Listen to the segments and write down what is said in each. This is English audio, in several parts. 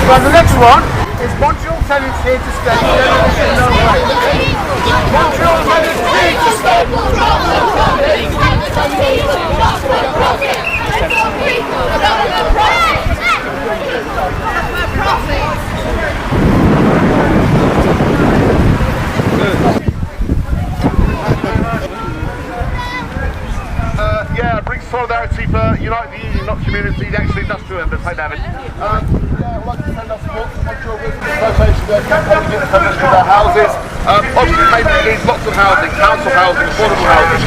Well, the next one is Montreal tenants here to stay. No way. Montreal tenants here to stay. Yeah, bring solidarity for Unite the Union, not community, actually industrial members. Hey, David. I'd like to send our support to Montreal Business Association. They're campaigning to get the tenants for their houses. Obviously, maybe it needs lots of housing, council housing, affordable housing.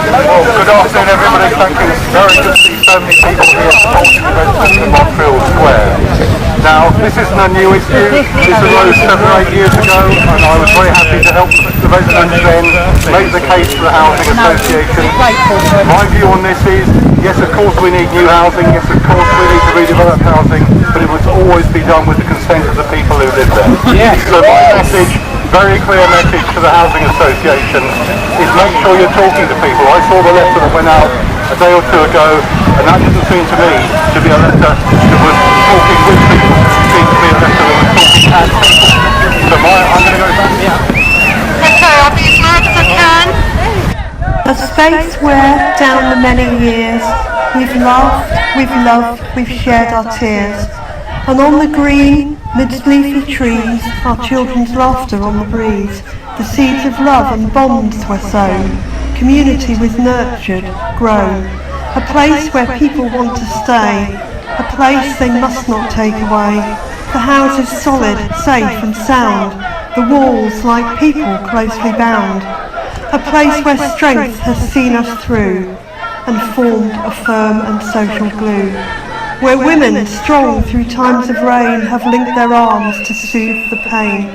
Well, good afternoon, everybody. Thank you. It's very good to see so many people here supporting the residents of Montreal Square. Now, this isn't a new issue. This arose 7 or 8 years ago, and I was very happy to help the residents then make the case for the Housing Association. My view on this is, yes, of course we need new housing, yes, of course we need to redevelop housing, but it must always be done with the consent of the people who live there. Yes. So my message, very clear message to the Housing Association, is make sure you're talking to people. I saw the letter that went out a day or two ago, and that didn't seem to me to be a letter that was talking with people. It seemed to be a letter that was talking at people. So I'm going to go back. Okay, I'll be as loud as I can. A space where, down the many years, we've laughed, we've loved, we've shared our tears. And on the green, midst leafy trees, our children's laughter on the breeze. The seeds of love and bonds were sown. Community was nurtured, grown. A place where people want to stay. A place they must not take away. The houses solid, safe and sound. The walls like people closely bound. A place where strength has seen us through and formed a firm and social glue. Where women, strong through times of rain, have linked their arms to soothe the pain.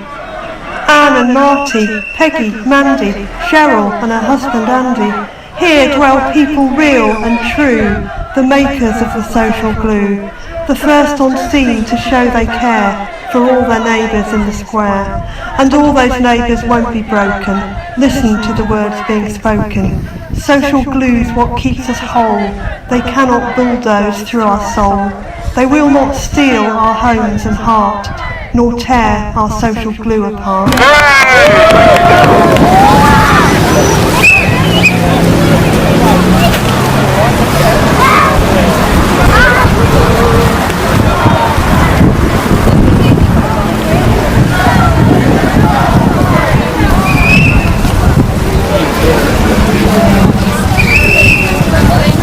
Anne and Marty, Peggy, Mandy, Cheryl and her husband Andy. Here dwell people real and true, the makers of the social glue. The first on scene to show they care for all their neighbours in the square. And all those neighbours won't be broken. Listen to the words being spoken. Social glue's what keeps us whole. They cannot bulldoze through our soul. They will not steal our homes and heart, nor tear our social glue apart.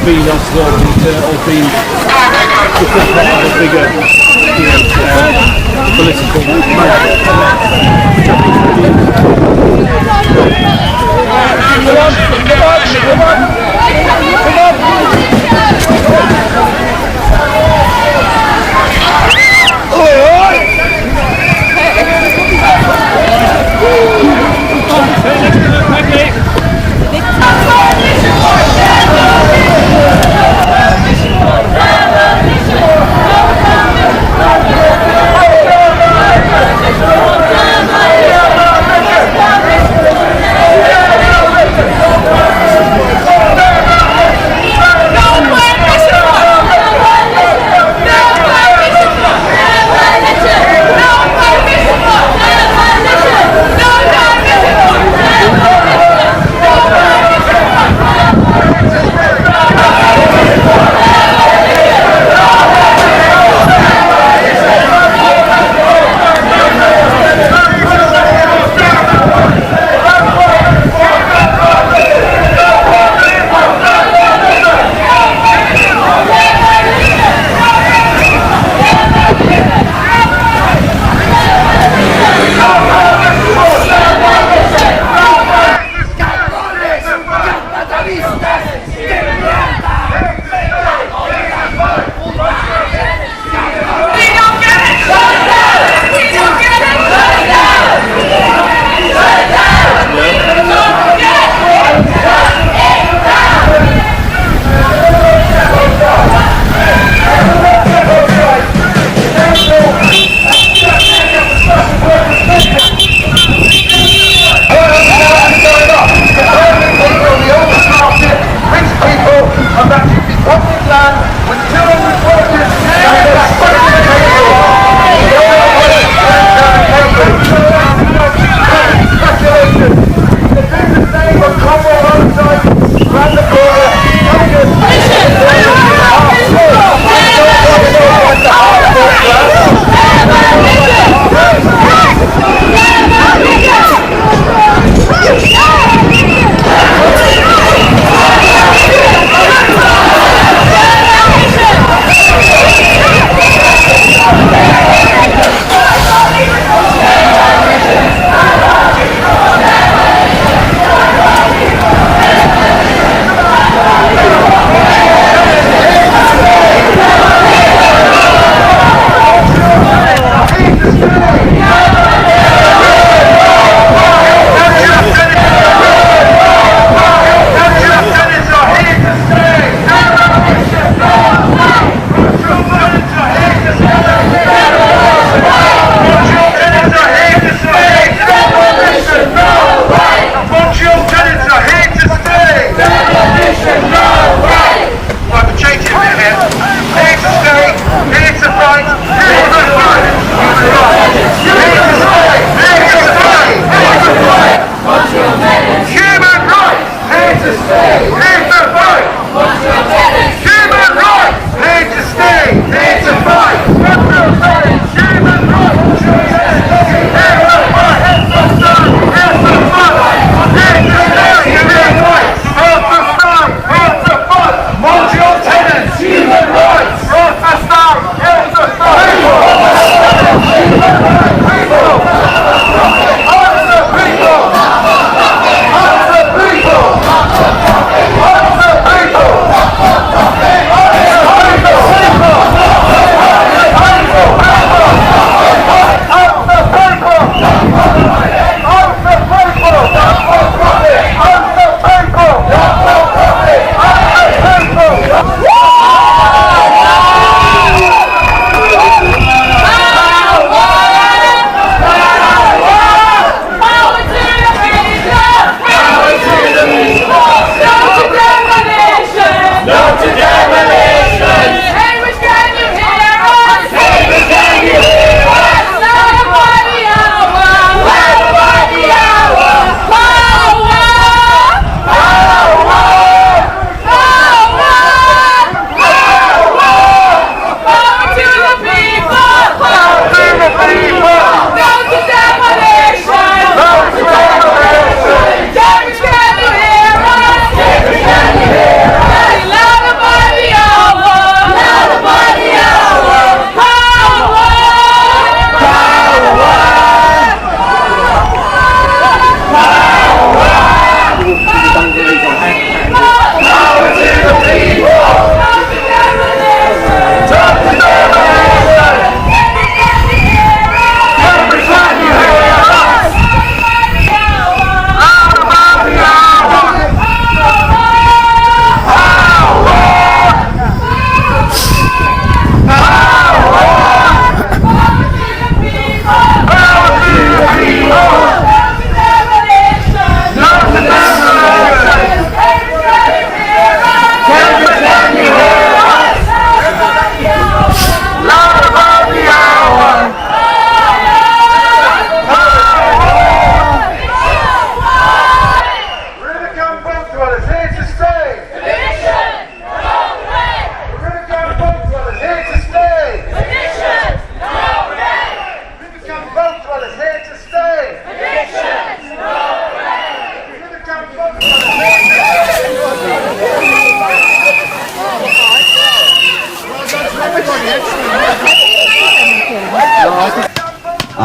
Being absorbed or being part of a bigger political movement.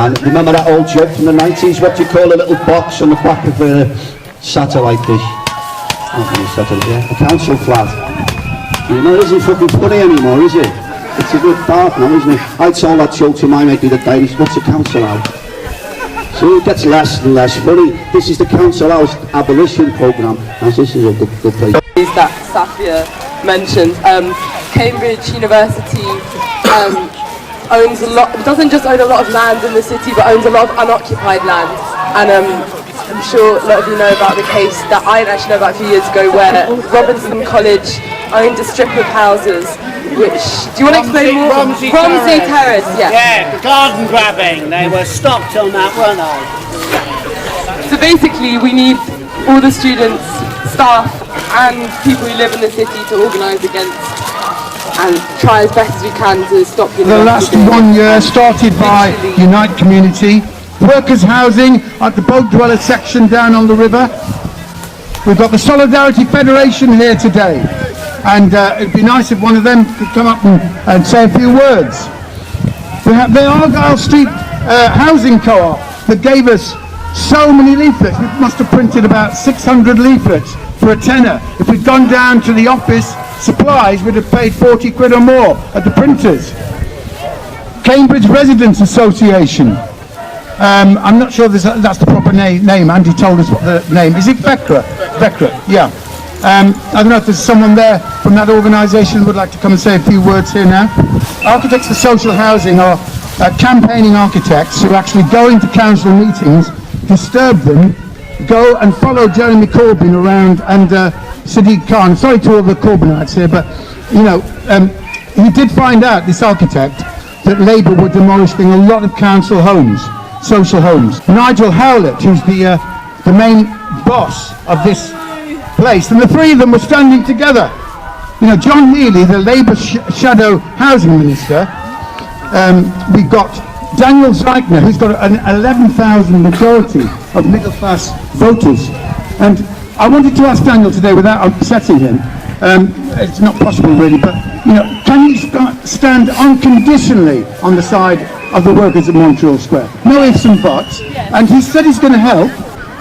And remember that old joke from the 90s? What do you call a little box on the back of a satellite dish? A council flat. You know, it isn't fucking funny anymore, is it? It's a bit dark now, isn't it? I told that joke to my mate the other day. What's a council house? So it gets less and less funny. This is the council house abolition programme, and this is a good place. That Safia mentioned, Cambridge University owns a lot, doesn't just own a lot of land in the city, but owns a lot of unoccupied land. And I'm sure a lot of you know about the case that I didn't actually know about a few years ago, where Robinson College owned a strip of houses. Which, do you want to explain more? Romsey Terrace, yeah. Yeah, the garden grabbing, they were stopped on that, weren't they? So basically we need all the students, staff and people who live in the city to organise against and try as best as we can to stop the last 1 year, started by Unite Community, workers' housing at the boat dweller section down on the river. We've got the Solidarity Federation here today. And it'd be nice if one of them could come up and say a few words. We have the Argyle Street Housing Co-op that gave us so many leaflets. We must have printed about 600 leaflets for a tenner. If we'd gone down to the office supplies, we'd have paid 40 quid or more at the printers. Cambridge Residents Association. I'm not sure that's the proper name. Andy told us what the name is. It Becra? Becra, yeah. I don't know if there's someone there from that organisation who would like to come and say a few words here now. Architects for Social Housing are campaigning architects who actually go into council meetings, disturb them, go and follow Jeremy Corbyn around and Sadiq Khan. Sorry to all the Corbynites here, but you know, he did find out, this architect, that Labour were demolishing a lot of council homes, social homes. Nigel Howlett, who's the main boss of this place, and the three of them were standing together. You know, John Neely, the Labour shadow housing minister. We've got Daniel Zeichner, who's got an 11,000 majority of middle class voters. And I wanted to ask Daniel today, without upsetting him, it's not possible really, but you know, can you stand unconditionally on the side of the workers at Montreal Square? No ifs and buts. And he said he's going to help,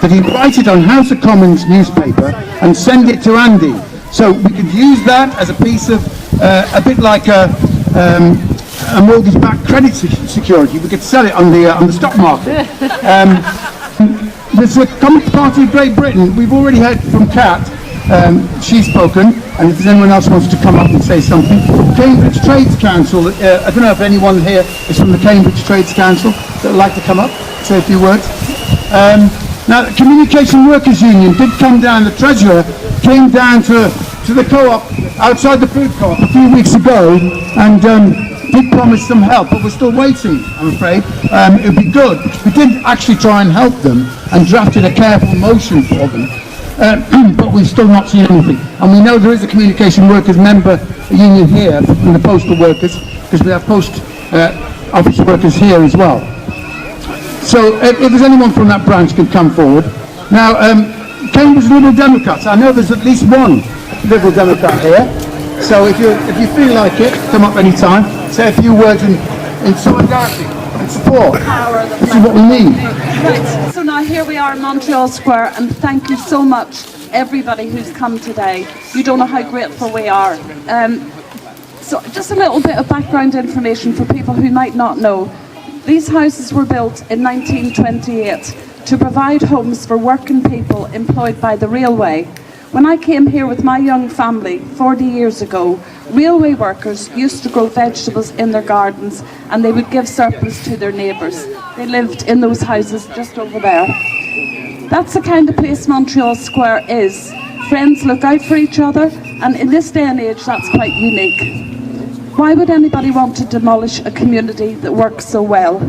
that he'd write it on House of Commons newspaper and send it to Andy. So we could use that as a piece of, a bit like a mortgage-backed credit security. We could sell it on the stock market. There's a Communist Party of Great Britain. We've already heard from Kat. She's spoken, and if there's anyone else wants to come up and say something. Cambridge Trades Council. I don't know if anyone here is from the Cambridge Trades Council that would like to come up, say a few words. Now, the Communication Workers Union did come down, the treasurer came down to the co-op, outside the food co-op a few weeks ago, and did promise some help, but we're still waiting, I'm afraid. It would be good. We did actually try and help them and drafted a careful motion for them, but we've still not seen anything. And we know there is a Communication Workers member union here from the postal workers, because we have post office workers here as well. So if there's anyone from that branch can come forward. Now, Cambridge Liberal Democrats, I know there's at least one Liberal Democrat here. So if you feel like it, come up any time, say a few words in solidarity and support. This is what we need. Right, so now here we are in Montreal Square, and thank you so much everybody who's come today. You don't know how grateful we are. So just a little bit of background information for people who might not know. These houses were built in 1928 to provide homes for working people employed by the railway. When I came here with my young family 40 years ago, railway workers used to grow vegetables in their gardens and they would give surplus to their neighbours. They lived in those houses just over there. That's the kind of place Montreal Square is. Friends look out for each other, and in this day and age that's quite unique. Why would anybody want to demolish a community that works so well?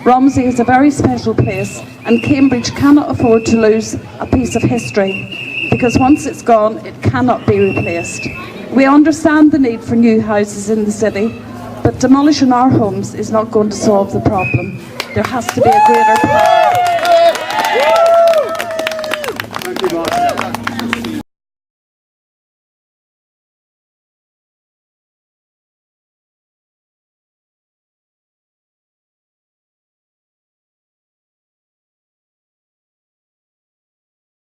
Romsey is a very special place, and Cambridge cannot afford to lose a piece of history, because once it's gone, it cannot be replaced. We understand the need for new houses in the city, but demolishing our homes is not going to solve the problem. There has to be a greater plan.